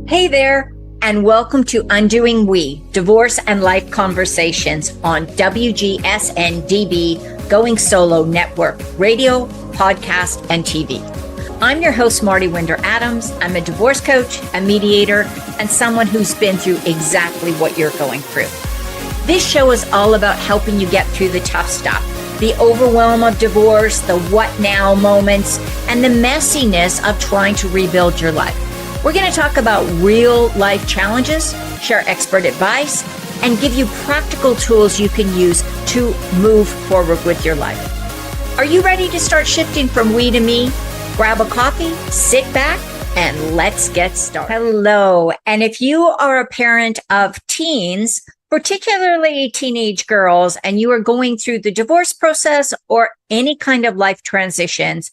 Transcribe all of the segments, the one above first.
Hey there, and welcome to Undoing We, Divorce and Life Conversations on WGSN-DB Going Solo Network, radio, podcast, and TV. I'm your host, Mardi Winder Adams. I'm a divorce coach, a mediator, and someone who's been through exactly what you're going through. This show is all about helping you get through the tough stuff, the overwhelm of divorce, the what now moments, and the messiness of trying to rebuild your life. We're going to talk about real life challenges, share expert advice, and give you practical tools you can use to move forward with your life. Are you ready to start shifting from we to me? Grab a coffee, sit back, and let's get started. Hello. And if you are a parent of teens, particularly teenage girls, and you are going through the divorce process or any kind of life transitions,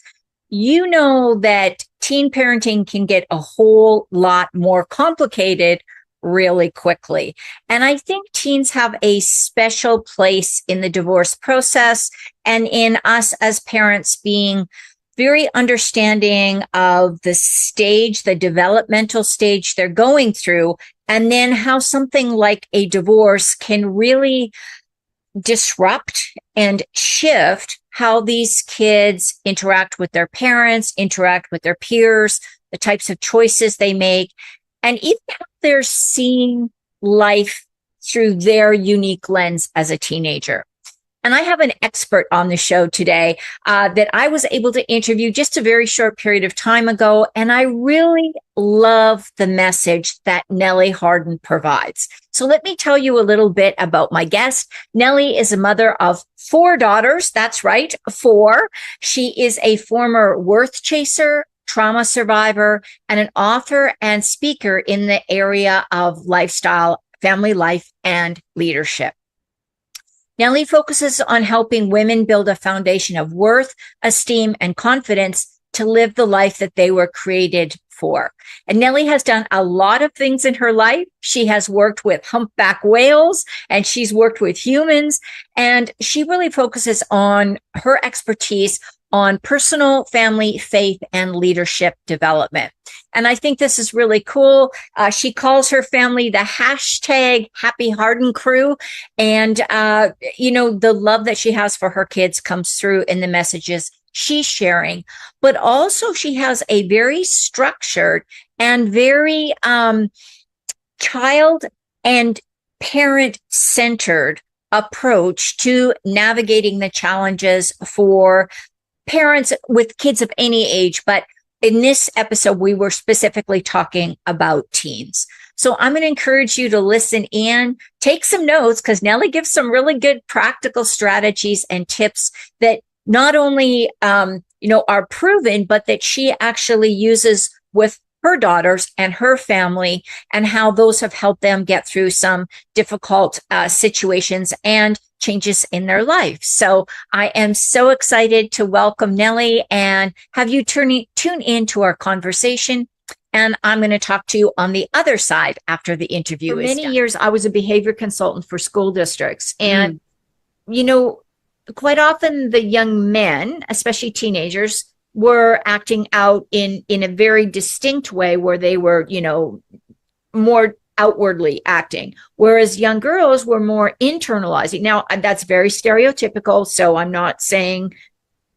you know that teen parenting can get a whole lot more complicated really quickly. And I think teens have a special place in the divorce process and in us as parents being very understanding of the stage, the developmental stage they're going through, and then how something like a divorce can really disrupt and shift how these kids interact with their parents, interact with their peers, the types of choices they make, and even how they're seeing life through their unique lens as a teenager. And I have an expert on the show today that I was able to interview just a very short period of time ago. And I really love the message that Nellie Harden provides. So let me tell you a little bit about my guest. Nellie is a mother of 4 daughters. That's right, 4. She is a former worth chaser, trauma survivor, and an author and speaker in the area of lifestyle, family life, and leadership. Nellie focuses on helping women build a foundation of worth, esteem, and confidence to live the life that they were created for. And Nellie has done a lot of things in her life. She has worked with humpback whales and she's worked with humans. And she really focuses on her expertise on personal, family, faith, and leadership development. And I think this is really cool. She calls her family the hashtag Happy Harden crew. And, the love that she has for her kids comes through in the messages she's sharing. But also she has a very structured and very child and parent-centered approach to navigating the challenges for parents with kids of any age. But in this episode, we were specifically talking about teens. So I'm going to encourage you to listen in, take some notes, because Nellie gives some really good practical strategies and tips that not only, are proven, but that she actually uses with her daughters and her family, and how those have helped them get through some difficult situations and changes in their life. So I am so excited to welcome Nellie and have you tune in to our conversation. And I'm going to talk to you on the other side after the interview is done. For many years, I was a behavior consultant for school districts. And, quite often the young men, especially teenagers, were acting out in a very distinct way where they were, more outwardly acting, whereas young girls were more internalizing. Now, that's very stereotypical, so I'm not saying,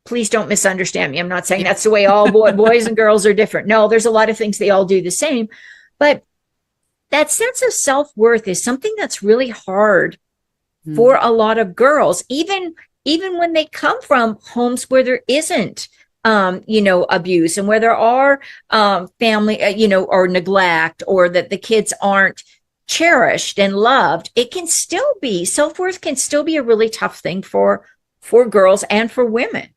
please don't misunderstand me. I'm not saying that's the way all boys and girls are different. No, there's a lot of things they all do the same, but that sense of self-worth is something that's really hard for a lot of girls, even when they come from homes where there isn't abuse and where there are family, or neglect, or that the kids aren't cherished and loved. It can still be, self-worth can still be a really tough thing for girls and for women.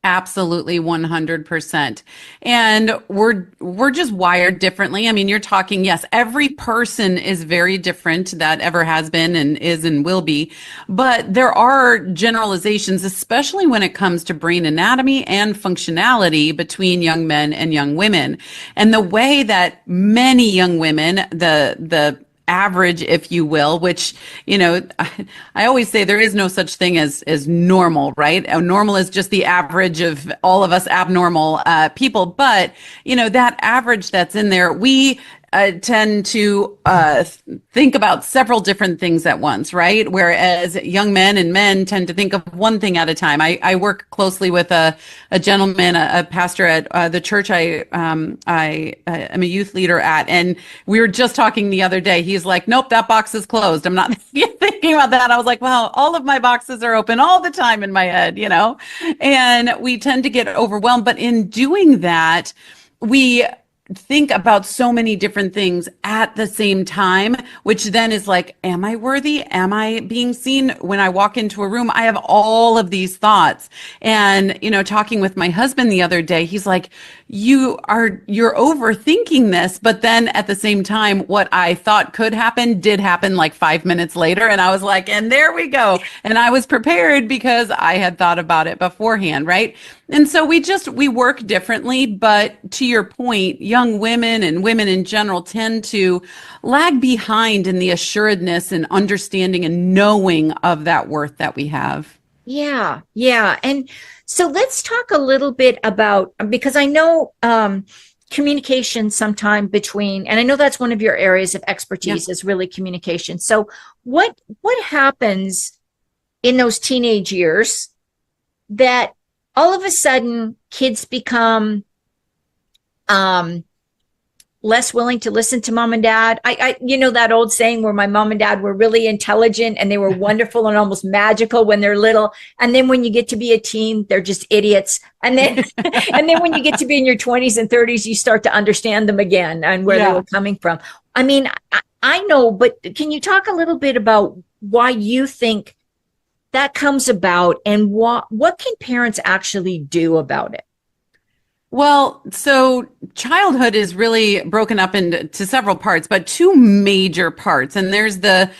Absolutely, 100%. And we're just wired differently. I mean, you're talking, yes, every person is very different, that ever has been and is and will be. But there are generalizations, especially when it comes to brain anatomy and functionality between young men and young women. And the way that many young women, the average, if you will, which, I always say there is no such thing as normal, right? Normal is just the average of all of us abnormal people. But, that average that's in there, we tend to think about several different things at once, right? Whereas young men and men tend to think of one thing at a time. I work closely with a gentleman, a pastor at the church I am a youth leader at, and we were just talking the other day. He's like, "Nope, that box is closed. I'm not thinking about that." I was like, "Well, all of my boxes are open all the time in my head, you know," and we tend to get overwhelmed. But in doing that, we think about so many different things at the same time, which then is like, am I worthy? Am I being seen? When I walk into a room, I have all of these thoughts. And, you know, talking with my husband the other day, he's like, you're overthinking this. But then at the same time, what I thought could happen did happen like 5 minutes later. And I was like, and there we go. And I was prepared because I had thought about it beforehand. Right. And so we work differently. But to your point, young women and women in general tend to lag behind in the assuredness and understanding and knowing of that worth that we have. Yeah. Yeah. And so let's talk a little bit about, because I know communication sometime between, and I know that's one of your areas of expertise is really communication. So what happens in those teenage years that all of a sudden kids become less willing to listen to mom and dad? I you know, that old saying where my mom and dad were really intelligent and they were wonderful and almost magical when they're little. And then when you get to be a teen, they're just idiots. And then, and then when you get to be in your 20s and 30s, you start to understand them again and where they were coming from. I mean, I know, but can you talk a little bit about why you think that comes about and what can parents actually do about it? Well, so childhood is really broken up into several parts, but two major parts. And there's the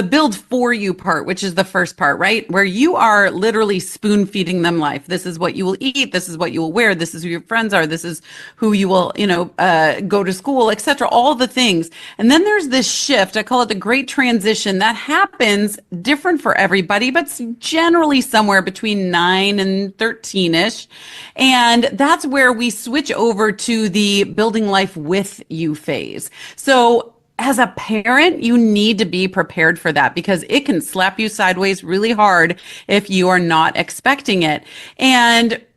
build for you part, which is the first part, right? Where you are literally spoon feeding them life. This is what you will eat. This is what you will wear. This is who your friends are. This is who you will, go to school, etc. All the things. And then there's this shift. I call it the great transition that happens different for everybody, but generally somewhere between 9 and 13-ish. And that's where we switch over to the building life with you phase. So as a parent, you need to be prepared for that because it can slap you sideways really hard if you are not expecting it.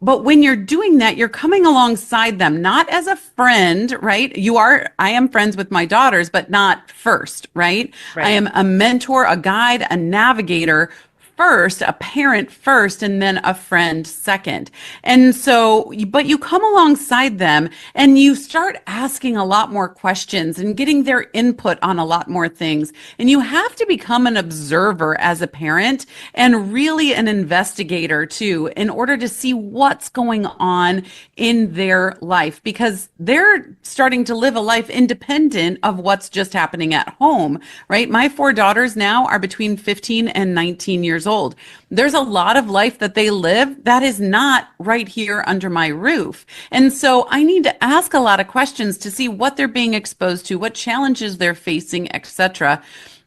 But when you're doing that, you're coming alongside them, not as a friend, right? I am friends with my daughters, but not first, right? I am a mentor, a guide, a navigator first, a parent first, and then a friend second. And so, but you come alongside them and you start asking a lot more questions and getting their input on a lot more things. And you have to become an observer as a parent and really an investigator too, in order to see what's going on in their life, because they're starting to live a life independent of what's just happening at home, right? My 4 daughters now are between 15 and 19 years old. There's a lot of life that they live that is not right here under my roof. And so I need to ask a lot of questions to see what they're being exposed to, what challenges they're facing, etc.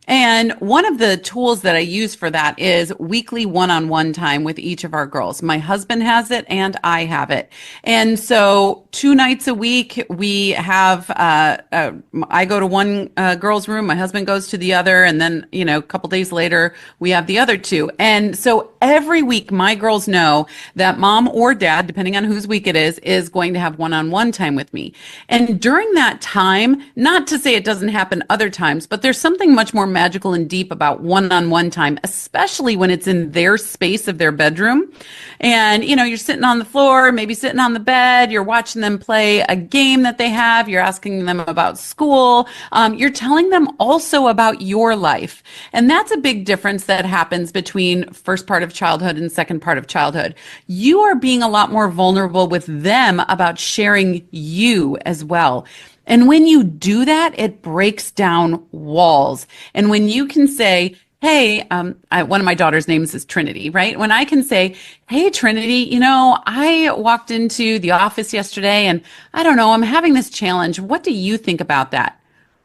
And one of the tools that I use for that is weekly one-on-one time with each of our girls. My husband has it and I have it. And so 2 nights a week, we have, I go to one girl's room, my husband goes to the other, and then, a couple days later, we have the other 2. And so every week, my girls know that mom or dad, depending on whose week it is going to have one-on-one time with me. And during that time, not to say it doesn't happen other times, but there's something much more magical and deep about one-on-one time, especially when it's in their space of their bedroom. And, you're sitting on the floor, maybe sitting on the bed, you're watching them play a game that they have, you're asking them about school, you're telling them also about your life. And that's a big difference that happens between first part of childhood and second part of childhood. You are being a lot more vulnerable with them about sharing you as well. And when you do that, it breaks down walls. And when you can say, hey, one of my daughter's names is Trinity, right? When I can say, hey, Trinity, I walked into the office yesterday and I don't know, I'm having this challenge. What do you think about that?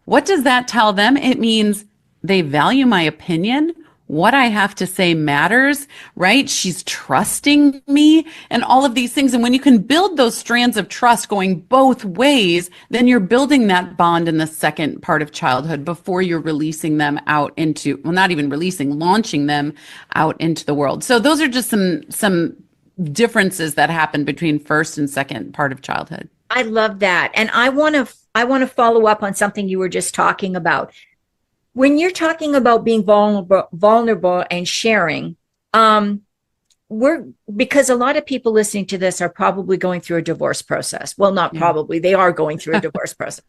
What does that tell them? It means they value my opinion what I have to say matters, right? She's trusting me and all of these things. And when you can build those strands of trust going both ways, then you're building that bond in the second part of childhood before you're releasing them out into, well, not even releasing, launching them out into the world. So those are just some differences that happen between first and second part of childhood. I love that. And I want to follow up on something you were just talking about. When you're talking about being vulnerable and sharing, because a lot of people listening to this are probably going through a divorce process. Well, not probably, they are going through a divorce process.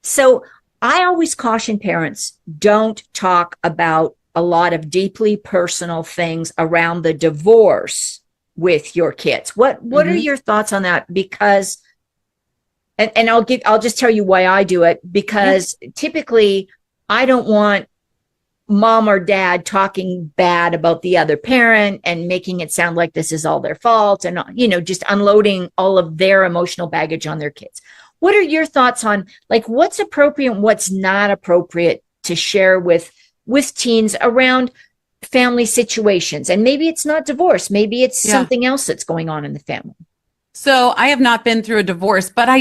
So I always caution parents, don't talk about a lot of deeply personal things around the divorce with your kids. What are your thoughts on that? Because, and I'll just tell you why I do it, because typically I don't want mom or dad talking bad about the other parent and making it sound like this is all their fault and, just unloading all of their emotional baggage on their kids. What are your thoughts on like what's appropriate and what's not appropriate to share with teens around family situations? And maybe it's not divorce. Maybe it's something else that's going on in the family. So I have not been through a divorce, but I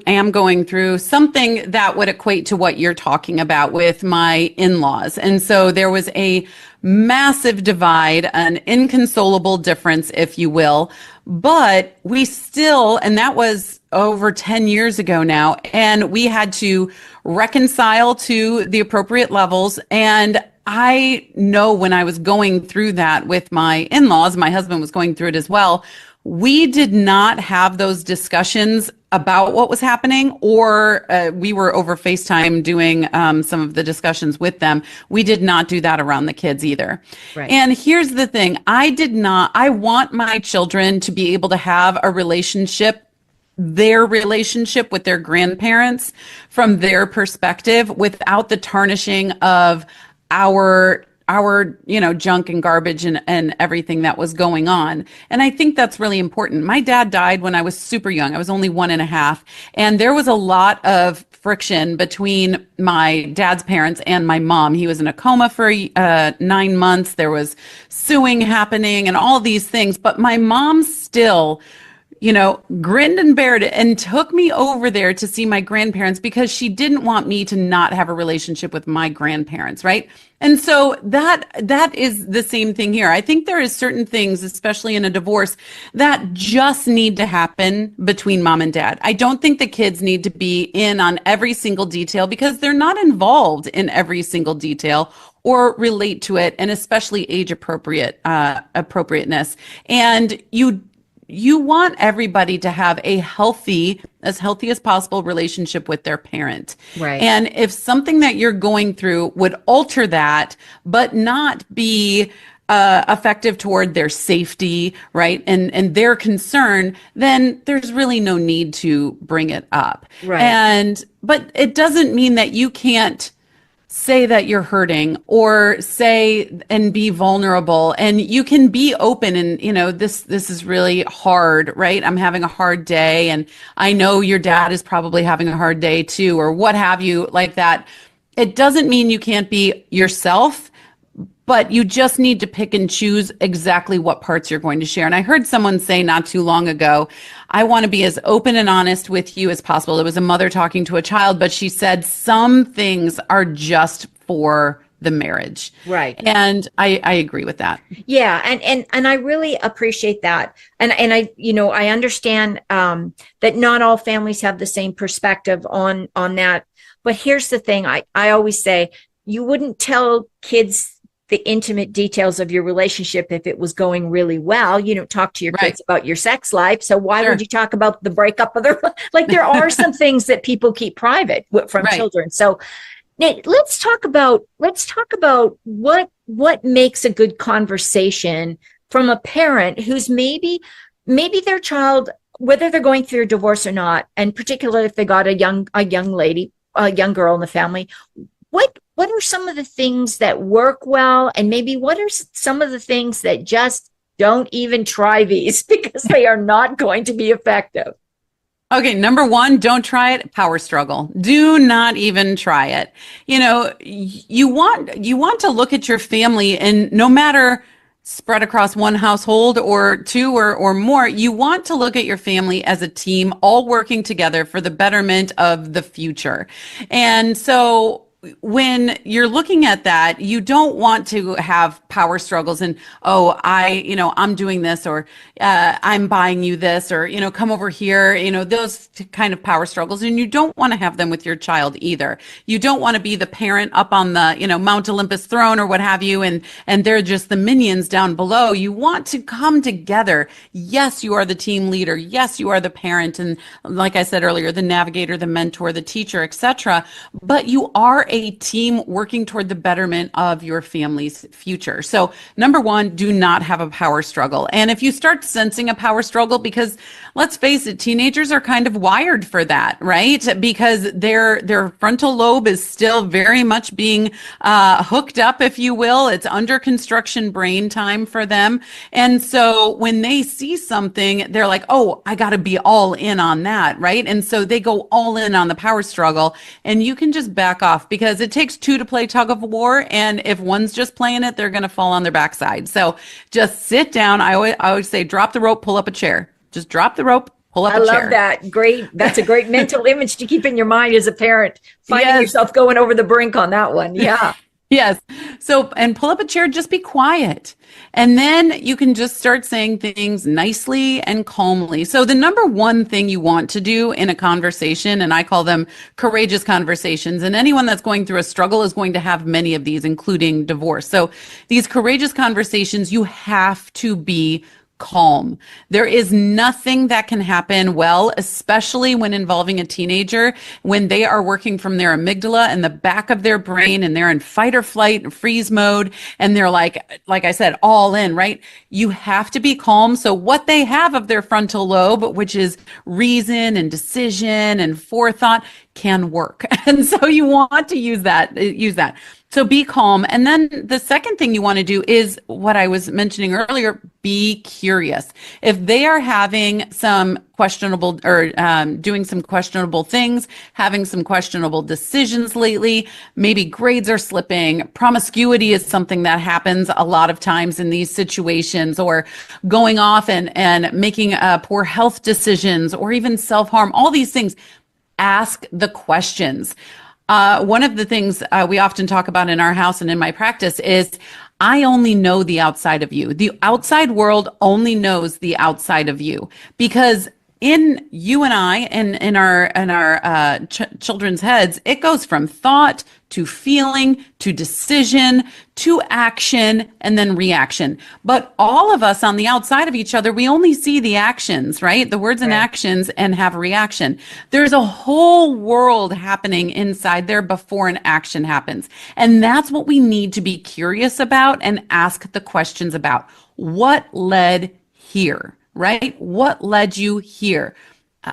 am going through something that would equate to what you're talking about with my in-laws. And so there was a massive divide, an inconsolable difference, if you will, but we still, and that was over 10 years ago now, and we had to reconcile to the appropriate levels. And I know when I was going through that with my in-laws, my husband was going through it as well. We did not have those discussions about what was happening, or we were over FaceTime doing some of the discussions with them. We did not do that around the kids either. Right. And here's the thing. I want my children to be able to have their relationship with their grandparents from their perspective without the tarnishing of our junk and garbage and everything that was going on. And I think that's really important. My dad died when I was super young. I was only 1.5. And there was a lot of friction between my dad's parents and my mom. He was in a coma for 9 months. There was suing happening and all these things. But my mom still grinned and bared it and took me over there to see my grandparents because she didn't want me to not have a relationship with my grandparents, right? And so that is the same thing here. I think there is certain things, especially in a divorce, that just need to happen between mom and dad. I don't think the kids need to be in on every single detail because they're not involved in every single detail or relate to it, and especially age appropriateness. And you want everybody to have as healthy as possible relationship with their parent. Right. And if something that you're going through would alter that, but not be effective toward their safety, right, and their concern, then there's really no need to bring it up. Right. But it doesn't mean that you can't say that you're hurting or say and be vulnerable, and you can be open and, this is really hard, right? I'm having a hard day, and I know your dad is probably having a hard day too, or what have you like that. It doesn't mean you can't be yourself, but you just need to pick and choose exactly what parts you're going to share. And I heard someone say not too long ago, I want to be as open and honest with you as possible. It was a mother talking to a child, but she said some things are just for the marriage. Right. And I agree with that. Yeah. And I really appreciate that. And I understand that not all families have the same perspective on that. But here's the thing. I always say you wouldn't tell kids the intimate details of your relationship if it was going really well. You don't talk to your kids about your sex life. So why would you talk about the breakup of their, like there are some things that people keep private from children. So let's talk about what makes a good conversation from a parent who's maybe their child, whether they're going through a divorce or not, and particularly if they got a young lady, a young girl in the family. What are some of the things that work well? And maybe what are some of the things that just don't even try these because they are not going to be effective? Okay, number one, don't try it. Power struggle. Do not even try it. You want to look at your family, and no matter spread across one household or two or more, you want to look at your family as a team, all working together for the betterment of the future. And so when you're looking at that, you don't want to have power struggles and, oh, I'm doing this, or I'm buying you this, or, come over here, those kind of power struggles. And you don't want to have them with your child either. You don't want to be the parent up on the, Mount Olympus throne or what have you, and they're just the minions down below. You want to come together. Yes, you are the team leader. Yes, you are the parent. And like I said earlier, the navigator, the mentor, the teacher, etc. But you are a team working toward the betterment of your family's future. So number one, do not have a power struggle. And if you start sensing a power struggle, because let's face it, teenagers are kind of wired for that, right? Because their frontal lobe is still very much being hooked up, if you will. It's under construction brain time for them. And so when they see something, they're like, oh, I got to be all in on that, right? And so they go all in on the power struggle, and you can just back off, because it takes two to play tug of war. And if one's just playing it, they're going to fall on their backside. So just sit down. I always say, drop the rope, pull up a chair. Just drop the rope, pull up a chair. I love that. Great. That's a great mental image to keep in your mind as a parent, finding yourself going over the brink on that one. Yeah. Yes. So, and pull up a chair, just be quiet. And then you can just start saying things nicely and calmly. So the number one thing you want to do in a conversation, and I call them courageous conversations, and anyone that's going through a struggle is going to have many of these, including divorce. So these courageous conversations, you have to be calm. There is nothing that can happen well, especially when involving a teenager, when they are working from their amygdala and the back of their brain, and they're in fight or flight and freeze mode, and they're like I said, all in, right? You have to be calm. So what they have of their frontal lobe, which is reason and decision and forethought, can work. And so you want to use that. So be calm. And then the second thing you want to do is what I was mentioning earlier, be curious. If they are having some questionable or doing some questionable things, having some questionable decisions lately, maybe grades are slipping, promiscuity is something that happens a lot of times in these situations, or going off and making poor health decisions, or even self-harm, all these things. Ask the questions. One of the things we often talk about in our house and in my practice is, I only know the outside of you. The outside world only knows the outside of you, because in you and I, and in our children's heads, it goes from thought to feeling to decision to action and then reaction. But all of us on the outside of each other, we only see the actions, right? The words and actions, and have a reaction. There's a whole world happening inside there before an action happens. And that's what we need to be curious about and ask the questions about. What led here? Right? What led you here?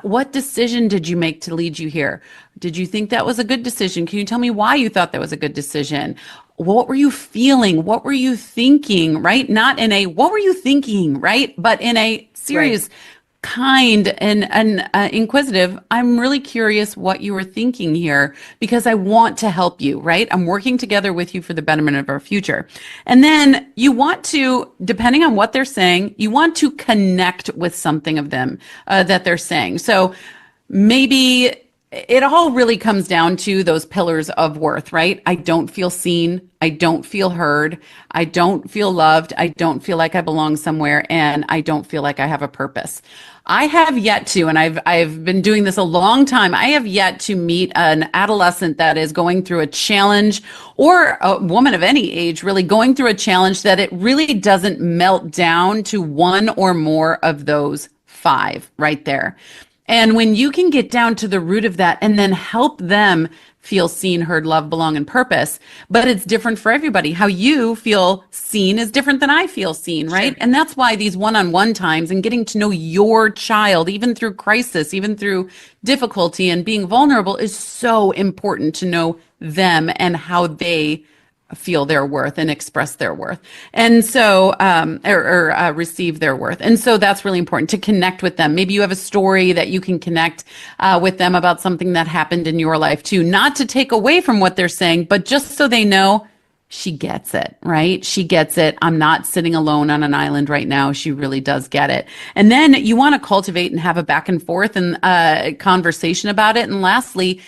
What decision did you make to lead you here? Did you think that was a good decision? Can you tell me why you thought that was a good decision? What were you feeling? What were you thinking? Right? Not in a, what were you thinking? Right? But in a serious, kind and inquisitive, I'm really curious what you were thinking here, because I want to help you, right? I'm working together with you for the betterment of our future. And then you want to, depending on what they're saying, you want to connect with something of them that they're saying. So maybe it all really comes down to those pillars of worth, right? I don't feel seen. I don't feel heard. I don't feel loved. I don't feel like I belong somewhere. And I don't feel like I have a purpose. I have yet to, and I've been doing this a long time, I have yet to meet an adolescent that is going through a challenge, or a woman of any age really going through a challenge, that it really doesn't melt down to one or more of those five right there. And when you can get down to the root of that and then help them feel seen, heard, loved, belong, and purpose, but it's different for everybody. How you feel seen is different than I feel seen, right? Sure. And that's why these one-on-one times and getting to know your child, even through crisis, even through difficulty and being vulnerable, is so important to know them and how they feel their worth and express their worth. And so, receive their worth. And so that's really important to connect with them. Maybe you have a story that you can connect with them about something that happened in your life too, not to take away from what they're saying, but just so they know she gets it, right? She gets it. I'm not sitting alone on an island right now. She really does get it. And then you want to cultivate and have a back and forth and conversation about it. And lastly,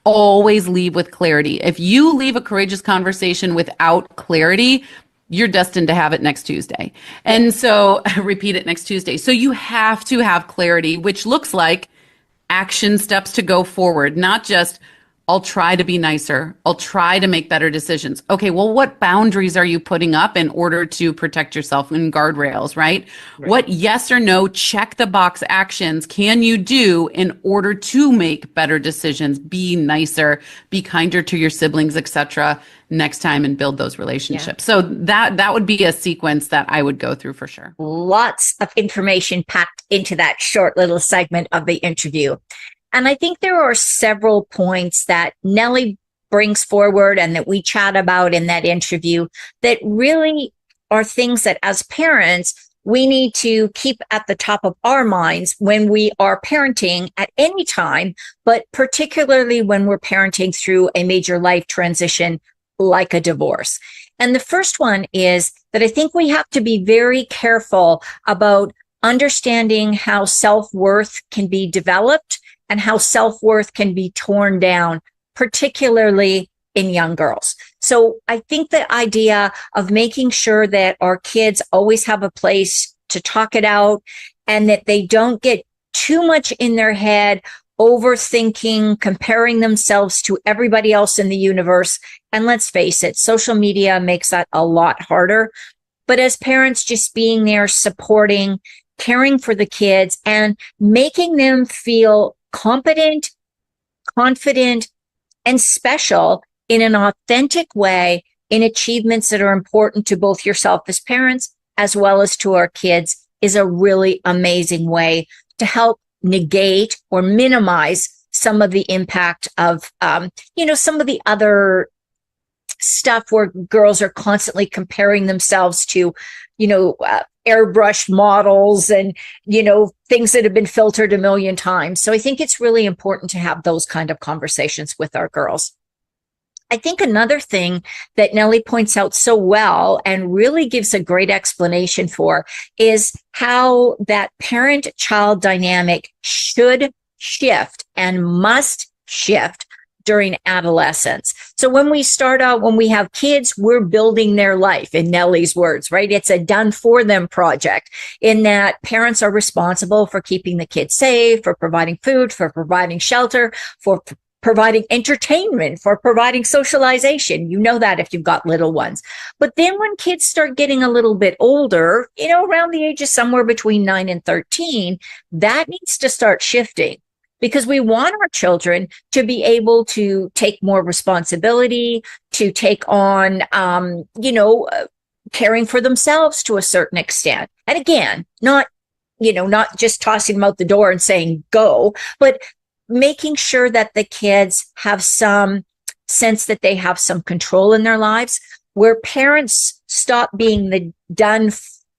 always leave with clarity. If you leave a courageous conversation without clarity, you're destined to have it next Tuesday. And so repeat it next Tuesday. So you have to have clarity, which looks like action steps to go forward, not just I'll try to be nicer. I'll try to make better decisions. Okay, well, what boundaries are you putting up in order to protect yourself in guardrails, right? What yes or no check the box actions can you do in order to make better decisions, be nicer, be kinder to your siblings, etc. next time and build those relationships. So that would be a sequence that I would go through for sure. Lots of information packed into that short little segment of the interview. And I think there are several points that Nellie brings forward and that we chat about in that interview that really are things that as parents, we need to keep at the top of our minds when we are parenting at any time, but particularly when we're parenting through a major life transition like a divorce. And the first one is that I think we have to be very careful about understanding how self-worth can be developed and how self-worth can be torn down, particularly in young girls. So I think the idea of making sure that our kids always have a place to talk it out and that they don't get too much in their head, overthinking, comparing themselves to everybody else in the universe. And let's face it, social media makes that a lot harder. But as parents, just being there, supporting, caring for the kids and making them feel competent, confident, and special in an authentic way in achievements that are important to both yourself as parents as well as to our kids is a really amazing way to help negate or minimize some of the impact of, some of the other stuff where girls are constantly comparing themselves to, airbrushed models and, things that have been filtered a million times. So I think it's really important to have those kind of conversations with our girls. I think another thing that Nellie points out so well and really gives a great explanation for is how that parent-child dynamic should shift and must shift during adolescence. So when we start out, when we have kids, we're building their life in Nellie's words, right? It's a done for them project in that parents are responsible for keeping the kids safe, for providing food, for providing shelter, for providing entertainment, for providing socialization. You know that if you've got little ones. But then when kids start getting a little bit older, around the age of somewhere between 9 and 13, that needs to start shifting. Because we want our children to be able to take more responsibility, to take on, caring for themselves to a certain extent. And again, not just tossing them out the door and saying, go, but making sure that the kids have some sense that they have some control in their lives, where parents stop being the done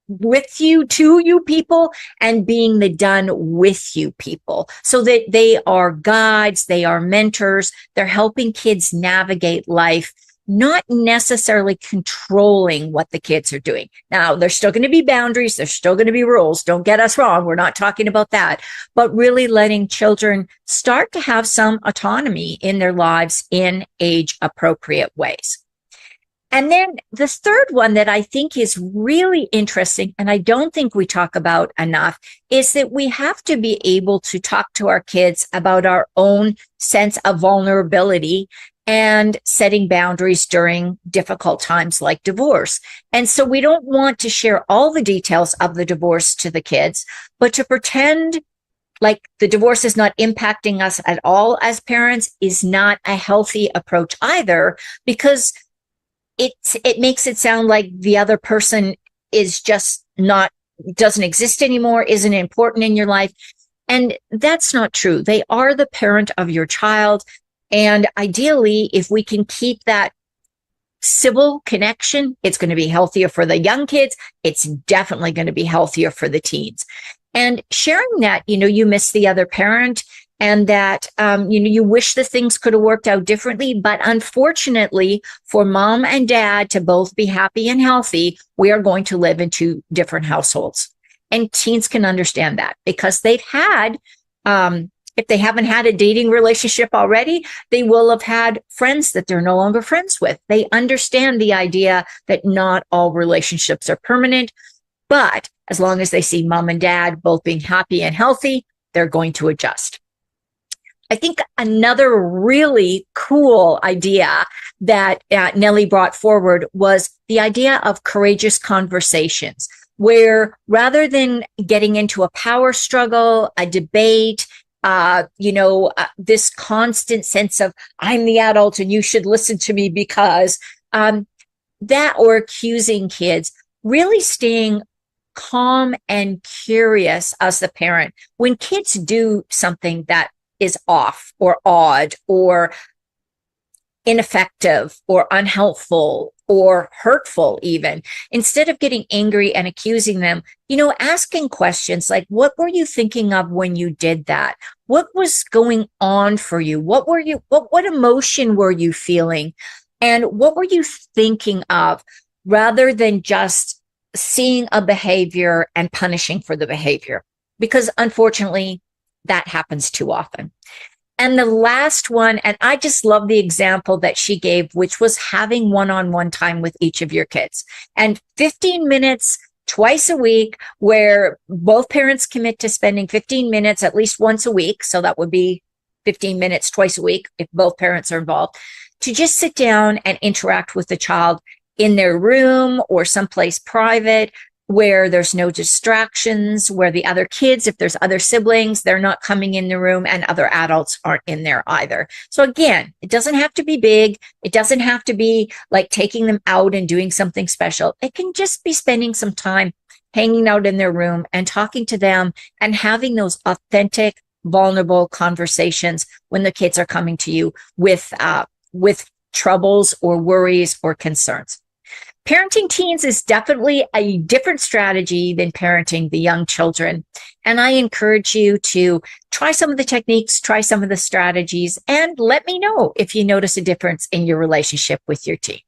with you, to you people, and being the done with you people, so that they are guides, they are mentors, they're helping kids navigate life, not necessarily controlling what the kids are doing. Now, there's still going to be boundaries, there's still going to be rules. Don't get us wrong, we're not talking about that, but really letting children start to have some autonomy in their lives in age-appropriate ways. And then the third one that I think is really interesting, and I don't think we talk about enough, is that we have to be able to talk to our kids about our own sense of vulnerability and setting boundaries during difficult times like divorce. And so we don't want to share all the details of the divorce to the kids, but to pretend like the divorce is not impacting us at all as parents is not a healthy approach either, because it makes it sound like the other person is just doesn't exist anymore, isn't important in your life. And that's not true. They are the parent of your child. And ideally, if we can keep that civil connection. It's going to be healthier for the young kids. It's definitely going to be healthier for the teens. And sharing that, you miss the other parent, and that, you wish the things could have worked out differently. But unfortunately, for mom and dad to both be happy and healthy, we are going to live in two different households. And teens can understand that because they've had, if they haven't had a dating relationship already, they will have had friends that they're no longer friends with. They understand the idea that not all relationships are permanent, but as long as they see mom and dad both being happy and healthy, they're going to adjust. I think another really cool idea that Nellie brought forward was the idea of courageous conversations, where rather than getting into a power struggle, a debate, this constant sense of I'm the adult and you should listen to me because that, or accusing kids, really staying calm and curious as the parent. When kids do something that is off or odd or ineffective or unhelpful or hurtful, even, instead of getting angry and accusing them, asking questions like, what were you thinking of when you did that? What was going on for you? What emotion were you feeling? And what were you thinking of, rather than just seeing a behavior and punishing for the behavior? Because unfortunately, that happens too often. And the last one, and I just love the example that she gave, which was having one-on-one time with each of your kids. And 15 minutes twice a week, where both parents commit to spending 15 minutes at least once a week. So that would be 15 minutes twice a week if both parents are involved, to just sit down and interact with the child in their room or someplace private, where there's no distractions, where the other kids, if there's other siblings, they're not coming in the room, and other adults aren't in there either. So again, it doesn't have to be big. It doesn't have to be like taking them out and doing something special. It can just be spending some time hanging out in their room and talking to them and having those authentic, vulnerable conversations when the kids are coming to you with troubles or worries or concerns. Parenting teens is definitely a different strategy than parenting the young children. And I encourage you to try some of the techniques, try some of the strategies, and let me know if you notice a difference in your relationship with your teen.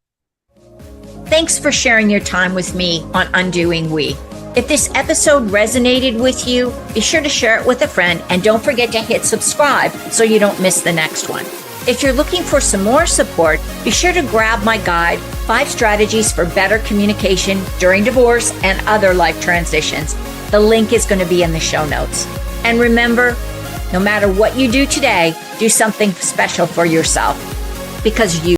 Thanks for sharing your time with me on Undoing We. If this episode resonated with you, be sure to share it with a friend, and don't forget to hit subscribe so you don't miss the next one. If you're looking for some more support, be sure to grab my guide, 5 Strategies for Better Communication During Divorce and Other Life Transitions. The link is going to be in the show notes. And remember, no matter what you do today, do something special for yourself, because you